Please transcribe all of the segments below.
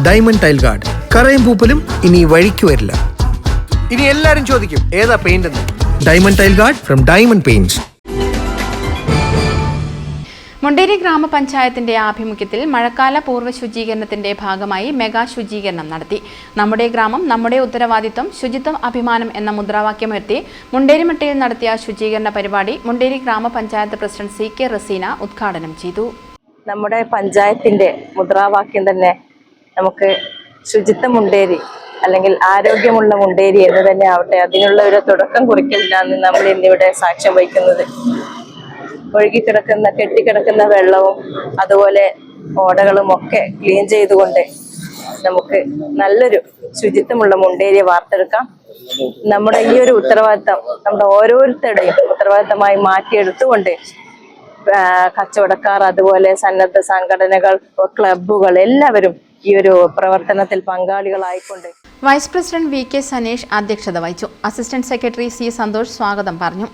Diamond tile guard. കറയും പൂപ്പലും ഇനി വഴിക്ക് വരില്ല. ഇനി എല്ലാരും ചോദിക്കും ഏതാ പെയിന്റ് എന്ന്. Diamond tile guard from diamond paints. Munderi ഗ്രാമപഞ്ചായത്തിന്റെ ആഭിമുഖ്യത്തിൽ മഴക്കാല പൂർവ്വ ശുചീകരണത്തിന്റെ ഭാഗമായി മെഗാ ശുചീകരണം നടത്തി. നമ്മുടെ ഗ്രാമം നമ്മുടെ ഉത്തരവാദിത്വം, ശുചിത്വം അഭിമാനം എന്ന മുദ്രാവാക്യമുയർത്തി മുണ്ടേരിമട്ടയിൽ നടത്തിയ ശുചീകരണ പരിപാടി മുണ്ടേരി ഗ്രാമപഞ്ചായത്ത് പ്രസിഡന്റ് CK റസീന ഉദ്ഘാടനം ചെയ്തു. നമ്മുടെ പഞ്ചായത്തിന്റെ മുദ്രാവാക്യം തന്നെ നമുക്ക് ശുചിത്വ മുണ്ടേരി അല്ലെങ്കിൽ ആരോഗ്യമുള്ള മുണ്ടേരി എന്ന് തന്നെ ആവട്ടെ, അതിനുള്ള ഒരു തുടക്കം കുറിക്കലിനാണ് നമ്മൾ ഇന്നിവിടെ സാക്ഷ്യം വഹിക്കുന്നത്. ഒഴുകിക്കിടക്കുന്ന കെട്ടിക്കിടക്കുന്ന വെള്ളവും അതുപോലെ ഓടകളും ഒക്കെ ക്ലീൻ ചെയ്തുകൊണ്ട് നമുക്ക് നല്ലൊരു ശുചിത്വമുള്ള മുണ്ടേരിയെ വാർത്തെടുക്കാം. നമ്മുടെ ഈ ഒരു ഉത്തരവാദിത്തം നമ്മുടെ ഓരോരുത്തരുടെയും ഉത്തരവാദിത്തമായി മാറ്റിയെടുത്തുകൊണ്ട് കച്ചവടക്കാർ, അതുപോലെ സന്നദ്ധ സംഘടനകൾ, ക്ലബ്ബുകൾ എല്ലാവരും ഈ ഒരു പ്രവർത്തനത്തിൽ പങ്കാളികളായിക്കൊണ്ട്. വൈസ് പ്രസിഡന്റ് VK സനീഷ് അധ്യക്ഷത വഹിച്ചു. അസിസ്റ്റന്റ് സെക്രട്ടറി C സന്തോഷ് സ്വാഗതം പറഞ്ഞു.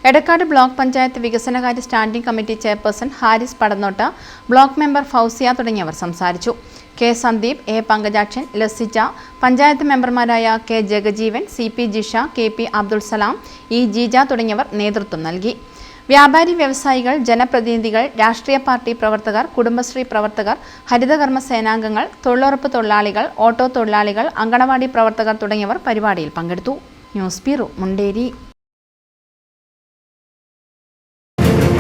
എടക്കാട് ബ്ലോക്ക് പഞ്ചായത്ത് വികസനകാര്യ standing committee chairperson Haris Padannotta, block member Fousiya തുടങ്ങിയവർ സംസാരിച്ചു. K സന്ദീപ്, A പങ്കജാക്ഷൻ, ലസിജ, പഞ്ചായത്ത് മെമ്പർമാരായ K Jagajeevan, CP Jisha, KP Abdul Salam, E Jeeja തുടങ്ങിയവർ നേതൃത്വം നൽകി. വ്യാപാരി വ്യവസായികൾ, ജനപ്രതിനിധികൾ, രാഷ്ട്രീയ പാർട്ടി പ്രവർത്തകർ, കുടുംബശ്രീ പ്രവർത്തകർ, ഹരിതകർമ്മ സേനാംഗങ്ങൾ, തൊഴിലുറപ്പ് തൊഴിലാളികൾ, ഓട്ടോ തൊഴിലാളികൾ, അങ്കണവാടി പ്രവർത്തകർ തുടങ്ങിയവർ പരിപാടിയിൽ പങ്കെടുത്തു. News bureau, Munderi.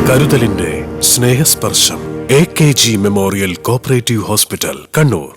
കരുതലിന്റെ സ്നേഹസ്പർശം AKG memorial cooperative hospital, Kannur.